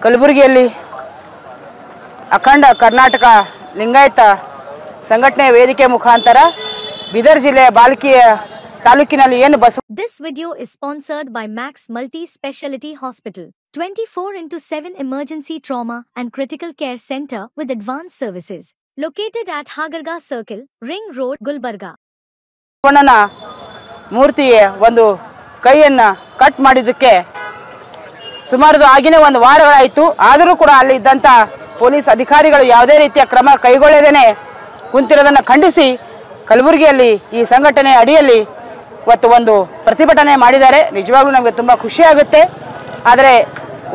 ಕಲಬುರಗಿಯಲ್ಲಿ ಅಖಂಡ ಕರ್ನಾಟಕ ಲಿಂಗಾಯತ ಸಂಘಟನೆ ವೇದಿಕೆ ಮುಖಾಂತರ ಬೀದರ್ ಜಿಲ್ಲೆಯ ಬಾಲ್ಕಿಯ ತಾಲೂಕಿನಲ್ಲಿ ಏನು Basava This video is sponsored by Max Multi Speciality Hospital, 24/7 emergency trauma and critical care center with advanced services, located at Hagarga Circle, Ring Road, Gulbarga. ಬಸವಣ್ಣನ ಮೂರ್ತಿಗೆ ಒಂದು ಕೈಯನ್ನು ಕಟ್ ಮಾಡಿದ್ದಕ್ಕೆ ಸುಮಾರು ಆಗಿನೇ ಒಂದು ವಾರಗಳಾಯಿತು. ಆದರೂ ಕೂಡ ಅಲ್ಲಿ ಇದ್ದಂಥ ಪೊಲೀಸ್ ಅಧಿಕಾರಿಗಳು ಯಾವುದೇ ರೀತಿಯ ಕ್ರಮ ಕೈಗೊಳ್ಳದೇನೆ ಕುಂತಿರೋದನ್ನು ಖಂಡಿಸಿ ಕಲಬುರಗಿಯಲ್ಲಿ ಈ ಸಂಘಟನೆ ಅಡಿಯಲ್ಲಿ ಇವತ್ತು ಒಂದು ಪ್ರತಿಭಟನೆ ಮಾಡಿದ್ದಾರೆ. ನಿಜವಾಗ್ಲೂ ನಮಗೆ ತುಂಬ ಖುಷಿಯಾಗುತ್ತೆ. ಆದರೆ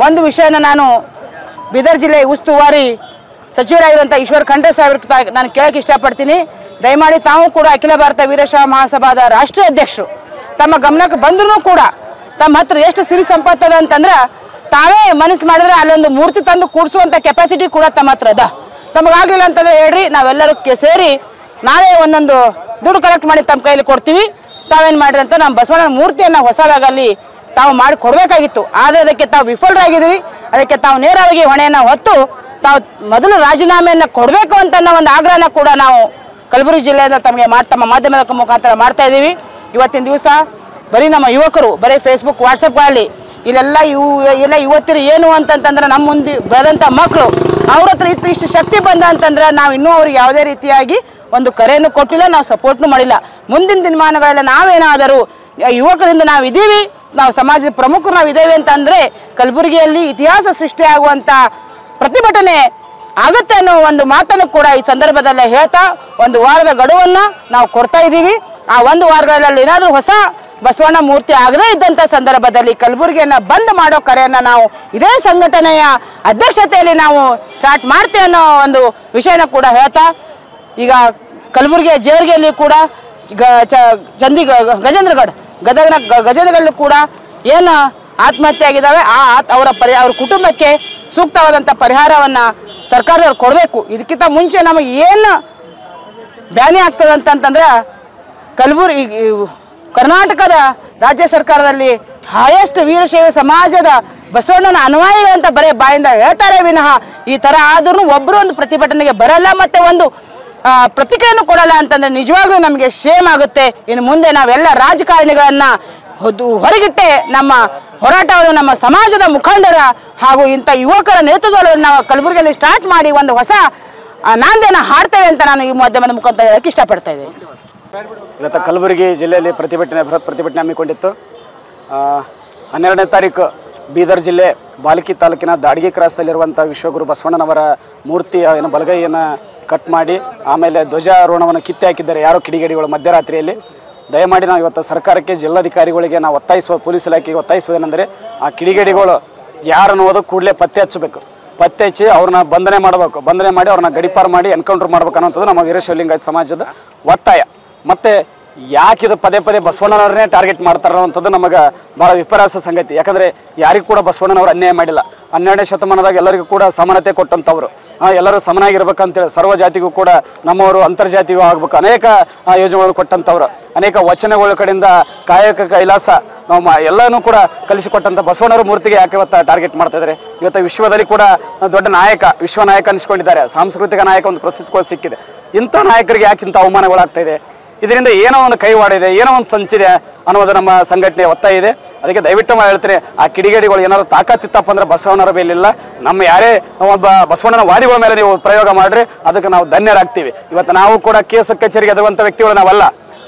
ಒಂದು ವಿಷಯನ ನಾನು ಬೀದರ್ ಜಿಲ್ಲೆ ಉಸ್ತುವಾರಿ ಸಚಿವರಾಗಿರುವಂಥ ಈಶ್ವರ್ ಖಂಡ್ರೆ ಸಾಹೇಬ್ರಿಗೆ ನಾನು ಕೇಳಕ್ಕೆ ಇಷ್ಟಪಡ್ತೀನಿ. ದಯಮಾಡಿ ತಾವು ಕೂಡ ಅಖಿಲ ಭಾರತ ವೀರಶೈವ ಮಹಾಸಭಾದ ರಾಷ್ಟ್ರೀಯ ಅಧ್ಯಕ್ಷರು ತಮ್ಮ ಗಮನಕ್ಕೆ ಬಂದರೂ ಕೂಡ ತಮ್ಮ ಹತ್ರ ಎಷ್ಟು ಸಿರಿ ಸಂಪತ್ತದ ಅಂತಂದ್ರೆ ತಾವೇ ಮನಸ್ಸು ಮಾಡಿದ್ರೆ ಅಲ್ಲೊಂದು ಮೂರ್ತಿ ತಂದು ಕೂಡಿಸುವಂಥ ಕೆಪಾಸಿಟಿ ಕೂಡ ತಮ್ಮ ಹತ್ರ ಅದ. ತಮಗಾಗಲಿಲ್ಲ ಅಂತಂದರೆ ಹೇಳ್ರಿ, ನಾವೆಲ್ಲರೂ ಸೇರಿ ನಾವೇ ಒಂದೊಂದು ದುಡ್ಡು ಕಲೆಕ್ಟ್ ಮಾಡಿ ತಮ್ಮ ಕೈಲಿ ಕೊಡ್ತೀವಿ. ತಾವೇನು ಮಾಡಿರಿ ಅಂತ ನಮ್ಮ ಬಸವಣ್ಣನ ಮೂರ್ತಿಯನ್ನು ಹೊಸದಾಗಲ್ಲಿ ತಾವು ಮಾಡಿ ಕೊಡಬೇಕಾಗಿತ್ತು. ಆದರೆ ಅದಕ್ಕೆ ತಾವು ವಿಫಲರಾಗಿದ್ದೀರಿ. ಅದಕ್ಕೆ ತಾವು ನೇರವಾಗಿ ಹೊಣೆಯನ್ನು ಹೊತ್ತು ತಾವು ಮೊದಲು ರಾಜೀನಾಮೆಯನ್ನು ಕೊಡಬೇಕು ಅಂತ ಒಂದು ಆಗ್ರಹನ ಕೂಡ ನಾವು ಕಲಬುರಗಿ ಜಿಲ್ಲೆಯಿಂದ ತಮಗೆ ತಮ್ಮ ಮಾಧ್ಯಮದ ಮುಖಾಂತರ ಮಾಡ್ತಾ ಇದ್ದೀವಿ. ಇವತ್ತಿನ ದಿವಸ ಬರೀ ನಮ್ಮ ಯುವಕರು ಬರೀ ಫೇಸ್ಬುಕ್ ವಾಟ್ಸಪ್ಗಳಲ್ಲಿ ಇಲ್ಲೆಲ್ಲ ಇವತ್ತಿರು ಏನು ಅಂತಂತಂದ್ರೆ ನಮ್ಮ ಮುಂದೆ ಬೆಳೆದಂಥ ಮಕ್ಕಳು ಅವ್ರ ಹತ್ರ ಇಷ್ಟು ಶಕ್ತಿ ಬಂದ ಅಂತಂದ್ರೆ ನಾವು ಇನ್ನೂ ಅವ್ರಿಗೆ ಯಾವುದೇ ರೀತಿಯಾಗಿ ಒಂದು ಕರೆಯನ್ನು ಕೊಟ್ಟಿಲ್ಲ, ನಾವು ಸಪೋರ್ಟ್ನು ಮಾಡಿಲ್ಲ. ಮುಂದಿನ ದಿನಮಾನಗಳೆಲ್ಲ ನಾವೇನಾದರೂ ಯುವಕರಿಂದ ನಾವು ಇದ್ದೀವಿ, ನಾವು ಸಮಾಜದ ಪ್ರಮುಖರು ನಾವು ಇದ್ದೇವೆ ಅಂತಂದರೆ ಕಲಬುರಗಿಯಲ್ಲಿ ಇತಿಹಾಸ ಸೃಷ್ಟಿಯಾಗುವಂಥ ಪ್ರತಿಭಟನೆ ಆಗುತ್ತೆ ಅನ್ನೋ ಒಂದು ಮಾತನ್ನು ಕೂಡ ಈ ಸಂದರ್ಭದಲ್ಲೇ ಹೇಳ್ತಾ ಒಂದು ವಾರದ ಗಡುವನ್ನು ನಾವು ಕೊಡ್ತಾ ಇದ್ದೀವಿ. ಆ ಒಂದು ವಾರಗಳಲ್ಲಿ ಏನಾದರೂ ಹೊಸ ಬಸವಣ್ಣ ಮೂರ್ತಿ ಆಗದೇ ಇದ್ದಂಥ ಸಂದರ್ಭದಲ್ಲಿ ಕಲಬುರಗಿಯನ್ನು ಬಂದ್ ಮಾಡೋ ಕರೆಯನ್ನು ನಾವು ಇದೇ ಸಂಘಟನೆಯ ಅಧ್ಯಕ್ಷತೆಯಲ್ಲಿ ನಾವು ಸ್ಟಾರ್ಟ್ ಮಾಡ್ತೇವೆ ಅನ್ನೋ ಒಂದು ವಿಷಯನ ಕೂಡ ಹೇಳ್ತಾ ಈಗ ಕಲಬುರಗಿಯ ಜೇವರ್ಗಿಯಲ್ಲಿ ಕೂಡ ಗಜೇಂದ್ರಗಢ ಕೂಡ ಏನು ಆತ್ಮಹತ್ಯೆ ಆಗಿದ್ದಾವೆ ಅವ್ರ ಕುಟುಂಬಕ್ಕೆ ಸೂಕ್ತವಾದಂಥ ಪರಿಹಾರವನ್ನು ಸರ್ಕಾರದವ್ರು ಕೊಡಬೇಕು. ಇದಕ್ಕಿಂತ ಮುಂಚೆ ನಮಗೆ ಏನು ಬ್ಯಾನಿ ಆಗ್ತದೆ ಅಂತಂತಂದ್ರೆ ಕರ್ನಾಟಕದ ರಾಜ್ಯ ಸರ್ಕಾರದಲ್ಲಿ ಹೈಯೆಸ್ಟ್ ವೀರಶೈವ ಸಮಾಜದ ಬಸವಣ್ಣನ ಅನುಯಾಯಿಗಳಂತ ಬರೀ ಬಾಯಿಂದ ಹೇಳ್ತಾರೆ ವಿನಃ ಈ ಥರ ಆದ್ರೂ ಒಬ್ಬರು ಒಂದು ಪ್ರತಿಭಟನೆಗೆ ಬರಲ್ಲ ಮತ್ತು ಒಂದು ಪ್ರತಿಕ್ರಿಯೆಯನ್ನು ಕೊಡಲ್ಲ ಅಂತಂದರೆ ನಿಜವಾಗ್ಲೂ ನಮಗೆ ಶೇಮ್ ಆಗುತ್ತೆ. ಇನ್ನು ಮುಂದೆ ನಾವೆಲ್ಲ ರಾಜಕಾರಣಿಗಳನ್ನು ಹೊರಗಿಟ್ಟೆ ನಮ್ಮ ಹೋರಾಟವನ್ನು ನಮ್ಮ ಸಮಾಜದ ಮುಖಂಡರ ಹಾಗೂ ಇಂಥ ಯುವಕರ ನೇತೃತ್ವವನ್ನು ನಾವು ಕಲಬುರಗಿಯಲ್ಲಿ ಸ್ಟಾರ್ಟ್ ಮಾಡಿ ಒಂದು ಹೊಸ ನಾಂದಿಯನ್ನು ಹಾಡ್ತೇವೆ ಅಂತ ನಾನು ಈ ಮಾಧ್ಯಮದ ಮುಖಾಂತರ ಹೇಳಕ್ಕೆ ಇಷ್ಟಪಡ್ತಾ ಇದ್ದೀನಿ. ಇವತ್ತು ಕಲಬುರಗಿ ಜಿಲ್ಲೆಯಲ್ಲಿ ಬೃಹತ್ ಪ್ರತಿಭಟನೆ ಹಮ್ಮಿಕೊಂಡಿತ್ತು. 12ನೇ ತಾರೀಕು ಬೀದರ್ ಜಿಲ್ಲೆ ಬಾಲ್ಕಿ ತಾಲೂಕಿನ ದಾಡ್ಗಿ ಕ್ರಾಸ್ದಲ್ಲಿರುವಂಥ ವಿಶ್ವಗುರು ಬಸವಣ್ಣನವರ ಮೂರ್ತಿಯ ಬಲಗೈಯನ್ನು ಕಟ್ ಮಾಡಿ ಆಮೇಲೆ ಧ್ವಜಾರೋಹಣವನ್ನು ಕಿತ್ತೆ ಹಾಕಿದ್ದಾರೆ ಯಾರೋ ಕಿಡಿಗೇಡಿಗಳು ಮಧ್ಯರಾತ್ರಿಯಲ್ಲಿ. ದಯಮಾಡಿ ನಾವು ಇವತ್ತು ಸರ್ಕಾರಕ್ಕೆ ಜಿಲ್ಲಾಧಿಕಾರಿಗಳಿಗೆ ನಾವು ಪೊಲೀಸ್ ಇಲಾಖೆಗೆ ಒತ್ತಾಯಿಸುವುದೇನೆಂದರೆ ಆ ಕಿಡಿಗೇಡಿಗಳು ಯಾರು ಅನ್ನೋದು ಕೂಡಲೇ ಪತ್ತೆ ಹಚ್ಚಬೇಕು. ಪತ್ತೆ ಹಚ್ಚಿ ಅವ್ರನ್ನ ಬಂಧನೆ ಮಾಡಬೇಕು. ಬಂಧನೆ ಮಾಡಿ ಅವ್ರನ್ನ ಗಡಿಪಾರು ಮಾಡಿ ಎನ್ಕೌಂಟರ್ ಮಾಡ್ಬೇಕು ಅನ್ನೋಂಥದ್ದು ನಮ್ಮ ವೀರಶೈವ ಲಿಂಗಾಯತ ಸಮಾಜದ ಒತ್ತಾಯ. ಮತ್ತು ಯಾಕಿದು ಪದೇ ಬಸವಣ್ಣನವ್ರನ್ನೇ ಟಾರ್ಗೆಟ್ ಮಾಡ್ತಾರೆ ಅನ್ನೋಂಥದ್ದು ನಮಗೆ ಭಾಳ ವಿಪರ್ಯಾಸ ಸಂಗತಿ. ಯಾಕಂದರೆ ಯಾರಿಗೂ ಕೂಡ ಬಸವಣ್ಣನವರು ಅನ್ಯಾಯ ಮಾಡಿಲ್ಲ. 12ನೇ ಶತಮಾನದಾಗ ಎಲ್ಲರಿಗೂ ಕೂಡ ಸಮಾನತೆ ಕೊಟ್ಟಂಥವ್ರು, ಎಲ್ಲರೂ ಸಮನಾಗಿರ್ಬೇಕಂತೇಳಿ ಸರ್ವ ಜಾತಿಗೂ ಕೂಡ ನಮ್ಮವರು ಅಂತರ್ಜಾತಿಗೂ ಆಗಬೇಕು ಅನೇಕ ಯೋಜನೆಗಳು ಕೊಟ್ಟಂಥವ್ರು, ಅನೇಕ ವಚನಗಳ ಕಡೆಯಿಂದ ಕಾಯಕ ಕೈಲಾಸ ನಾವು ಎಲ್ಲನೂ ಕೂಡ ಕಲಿಸಿಕೊಟ್ಟಂಥ ಬಸವಣ್ಣವ್ರ ಮೂರ್ತಿಗೆ ಯಾಕೆ ಇವತ್ತು ಟಾರ್ಗೆಟ್ ಮಾಡ್ತಾಯಿದ್ದಾರೆ. ಇವತ್ತು ವಿಶ್ವದಲ್ಲಿ ಕೂಡ ದೊಡ್ಡ ನಾಯಕ, ವಿಶ್ವ ನಾಯಕ ಅನಿಸ್ಕೊಂಡಿದ್ದಾರೆ. ಸಾಂಸ್ಕೃತಿಕ ನಾಯಕ ಒಂದು ಪ್ರಸಿದ್ಧಿ ಕೂಡ ಸಿಕ್ಕಿದೆ. ಇಂಥ ನಾಯಕರಿಗೆ ಯಾಕೆ ಇಂಥ ಅವಮಾನಗಳಾಗ್ತಾಯಿದೆ? ಇದರಿಂದ ಏನೋ ಒಂದು ಕೈವಾಡಿದೆ, ಏನೋ ಒಂದು ಸಂಚಿದೆ ಅನ್ನೋದು ನಮ್ಮ ಸಂಘಟನೆ ಒತ್ತಾಯ ಇದೆ. ಅದಕ್ಕೆ ದಯವಿಟ್ಟು ಹೇಳ್ತೀನಿ, ಆ ಕಿಡಿಗೇಡಿಗಳು ಏನಾದ್ರು ತಾಕತ್ತಿತ್ತಪ್ಪ ಅಂದ್ರೆ ಬಸವಣ್ಣರ ಮೇಲಿಲ್ಲ, ನಮ್ಮ ಯಾರೇ ಒಬ್ಬ ಬಸವಣ್ಣನ ವಾದಿಗಳ ಮೇಲೆ ನೀವು ಪ್ರಯೋಗ ಮಾಡಿರಿ ಅದಕ್ಕೆ ನಾವು ಧನ್ಯರಾಗ್ತೀವಿ. ಇವತ್ತು ನಾವು ಕೂಡ ಕೇಸ್ ಕಚೇರಿಗೆ ಅದುವಂಥ ವ್ಯಕ್ತಿಗಳು ನಾವಲ್ಲ.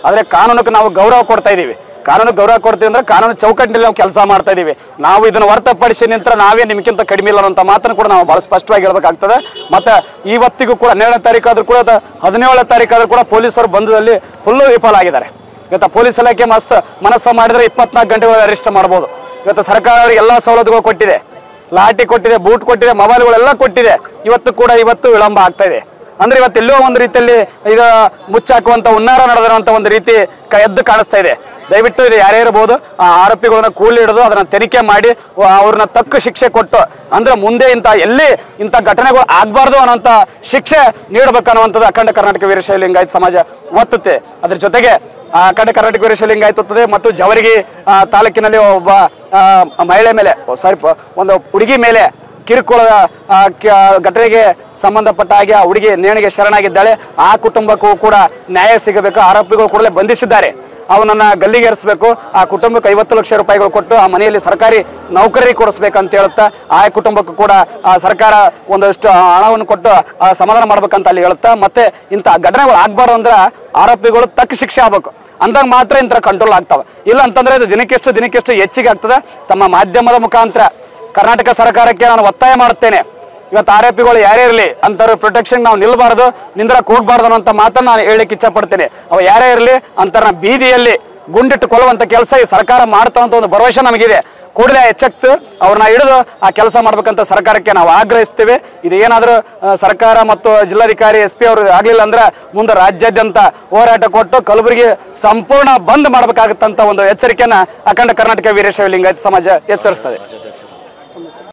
ಆದರೆ ಕಾನೂನಕ್ಕೆ ನಾವು ಗೌರವ ಕೊಡ್ತಾ ಇದ್ದೀವಿ. ಕಾನೂನು ಗೌರವ ಕೊಡ್ತೀವಿ ಅಂದ್ರೆ ಕಾನೂನು ಚೌಕಟ್ಟಿನಲ್ಲಿ ನಾವು ಕೆಲಸ ಮಾಡ್ತಾ ಇದ್ದೀವಿ. ನಾವು ಇದನ್ನು ಹೊರತುಪಡಿಸಿ ನಿಂತರ ನಾವೇ ನಿಮ್ಗಿಂತ ಕಡಿಮೆ ಇಲ್ಲ ಅನ್ನೋಂಥ ಮಾತನ್ನು ಕೂಡ ನಾವು ಭಾಳ ಸ್ಪಷ್ಟವಾಗಿ ಹೇಳ್ಬೇಕಾಗ್ತದೆ. ಮತ್ತು ಇವತ್ತಿಗೂ ಕೂಡ 12ನೇ ತಾರೀಕು ಆದರೂ ಕೂಡ 17ನೇ ತಾರೀಕು ಆದರೂ ಕೂಡ ಪೊಲೀಸರು ಬಂಧದಲ್ಲಿ ಫುಲ್ಲು ವಿಫಲ ಆಗಿದ್ದಾರೆ. ಇವತ್ತು ಪೊಲೀಸ್ ಇಲಾಖೆ ಮನಸ್ಸು ಮಾಡಿದರೆ 24 ಗಂಟೆಗಳ ಅರೆಸ್ಟ್ ಮಾಡ್ಬೋದು. ಇವತ್ತು ಸರ್ಕಾರ ಅವರಿಗೆ ಎಲ್ಲ ಸವಲತ್ತುಗಳು ಕೊಟ್ಟಿದೆ, ಲಾಠಿ ಕೊಟ್ಟಿದೆ, ಬೂಟ್ ಕೊಟ್ಟಿದೆ, ಮೊಬೈಲ್ಗಳೆಲ್ಲ ಕೊಟ್ಟಿದೆ. ಇವತ್ತು ವಿಳಂಬ ಆಗ್ತಾ ಇದೆ. ಅಂದರೆ ಇವತ್ತೆಲ್ಲೋ ಒಂದು ರೀತಿಯಲ್ಲಿ ಇದು ಮುಚ್ಚಾಕುವಂಥ ಹುನ್ನಾರ ನಡೆದಿರುವಂಥ ಒಂದು ರೀತಿ ಎದ್ದು ಕಾಣಿಸ್ತಾ ಇದೆ. ದಯವಿಟ್ಟು ಇದು ಯಾರೇ ಇರಬಹುದು ಆ ಆರೋಪಿಗಳನ್ನ ಕೂಲಿ ಹಿಡಿದು ಅದನ್ನು ತನಿಖೆ ಮಾಡಿ ಅವ್ರನ್ನ ತಕ್ಕ ಶಿಕ್ಷೆ ಕೊಟ್ಟು ಅಂದರೆ ಮುಂದೆ ಇಂಥ ಘಟನೆಗಳು ಆಗಬಾರ್ದು ಅನ್ನೋಂಥ ಶಿಕ್ಷೆ ನೀಡಬೇಕನ್ನುವಂಥದ್ದು ಅಖಂಡ ಕರ್ನಾಟಕ ವೀರಶೈವ ಲಿಂಗಾಯತ ಸಮಾಜ ಒತ್ತುತ್ತೆ. ಅದ್ರ ಜೊತೆಗೆ ಅಖಂಡ ಕರ್ನಾಟಕ ವೀರಶೈವ ಲಿಂಗಾಯತ ಒತ್ತದೆ ಮತ್ತು ಜವರ್ಗಿ ತಾಲೂಕಿನಲ್ಲಿ ಒಬ್ಬ ಮಹಿಳೆ ಮೇಲೆ ಒಂದು ಹುಡುಗಿ ಮೇಲೆ ಕಿರುಕುಳದ ಘಟನೆಗೆ ಸಂಬಂಧಪಟ್ಟ ಹಾಗೆ ಆ ಹುಡುಗಿ ನೇಣಿಗೆ ಶರಣಾಗಿದ್ದಾಳೆ. ಆ ಕುಟುಂಬಕ್ಕೂ ಕೂಡ ನ್ಯಾಯ ಸಿಗಬೇಕು. ಆರೋಪಿಗಳು ಕೂಡಲೇ ಬಂಧಿಸಿದ್ದಾರೆ, ಅವನನ್ನು ಗಲ್ಲಿಗೇರಿಸಬೇಕು. ಆ ಕುಟುಂಬಕ್ಕೆ 50 ಲಕ್ಷ ರೂಪಾಯಿಗಳು ಕೊಟ್ಟು ಆ ಮನೆಯಲ್ಲಿ ಸರ್ಕಾರಿ ನೌಕರರಿಗೆ ಕೊಡಿಸ್ಬೇಕಂತ ಹೇಳುತ್ತಾ ಆ ಕುಟುಂಬಕ್ಕೂ ಕೂಡ ಸರ್ಕಾರ ಒಂದಷ್ಟು ಹಣವನ್ನು ಕೊಟ್ಟು ಸಮಾಧಾನ ಮಾಡ್ಬೇಕಂತ ಅಲ್ಲಿ ಹೇಳುತ್ತಾ, ಮತ್ತೆ ಇಂಥ ಘಟನೆಗಳು ಆಗ್ಬಾರ್ದು ಅಂದ್ರೆ ಆರೋಪಿಗಳು ತಕ್ಕ ಶಿಕ್ಷೆ ಆಗ್ಬೇಕು, ಅಂದಾಗ ಮಾತ್ರ ಇಂಥ ಕಂಟ್ರೋಲ್ ಆಗ್ತಾವೆ. ಇಲ್ಲ ಅಂತಂದ್ರೆ ಇದು ದಿನಕ್ಕೆಷ್ಟು ಹೆಚ್ಚಿಗೆ ಆಗ್ತದೆ. ತಮ್ಮ ಮಾಧ್ಯಮದ ಮುಖಾಂತರ ಕರ್ನಾಟಕ ಸರ್ಕಾರಕ್ಕೆ ನಾನು ಒತ್ತಾಯ ಮಾಡುತ್ತೇನೆ, ಇವತ್ತು ಆರೋಪಿಗಳು ಯಾರೇ ಇರಲಿ ಅಂಥವ್ರ ಪ್ರೊಟೆಕ್ಷನ್ ನಾವು ನಿಲ್ಲಬಾರ್ದು, ನಿಂದ್ರಕ್ಕೆ ಹೋಗ್ಬಾರ್ದು ಅನ್ನೋಂಥ ಮಾತನ್ನು ನಾನು ಹೇಳಲಿಕ್ಕೆ ಇಚ್ಛಪಡ್ತೇನೆ. ಅವು ಯಾರೇ ಇರಲಿ ಅಂಥವ್ರನ್ನ ಬೀದಿಯಲ್ಲಿ ಗುಂಡಿಟ್ಟು ಕೊಲ್ಲುವಂಥ ಕೆಲಸ ಈ ಸರ್ಕಾರ ಮಾಡ್ತಾವಂಥ ಒಂದು ಭರವಸೆ ನಮಗಿದೆ. ಕೂಡಲೇ ಎಚ್ಚೆತ್ತು ಅವ್ರನ್ನ ಹಿಡಿದು ಆ ಕೆಲಸ ಮಾಡ್ಬೇಕಂತ ಸರ್ಕಾರಕ್ಕೆ ನಾವು ಆಗ್ರಹಿಸ್ತೇವೆ. ಇದು ಏನಾದರೂ ಸರ್ಕಾರ ಮತ್ತು ಜಿಲ್ಲಾಧಿಕಾರಿ SP ಅವರು ಆಗಲಿಲ್ಲ ಅಂದ್ರೆ ಮುಂದೆ ರಾಜ್ಯಾದ್ಯಂತ ಹೋರಾಟ ಕೊಟ್ಟು ಕಲಬುರಗಿ ಸಂಪೂರ್ಣ ಬಂದ್ ಮಾಡಬೇಕಾಗುತ್ತಂತ ಒಂದು ಎಚ್ಚರಿಕೆಯನ್ನು ಅಖಂಡ ಕರ್ನಾಟಕ ವೀರಶೈವ ಲಿಂಗಾಯತ ಸಮಾಜ ಎಚ್ಚರಿಸ್ತದೆ.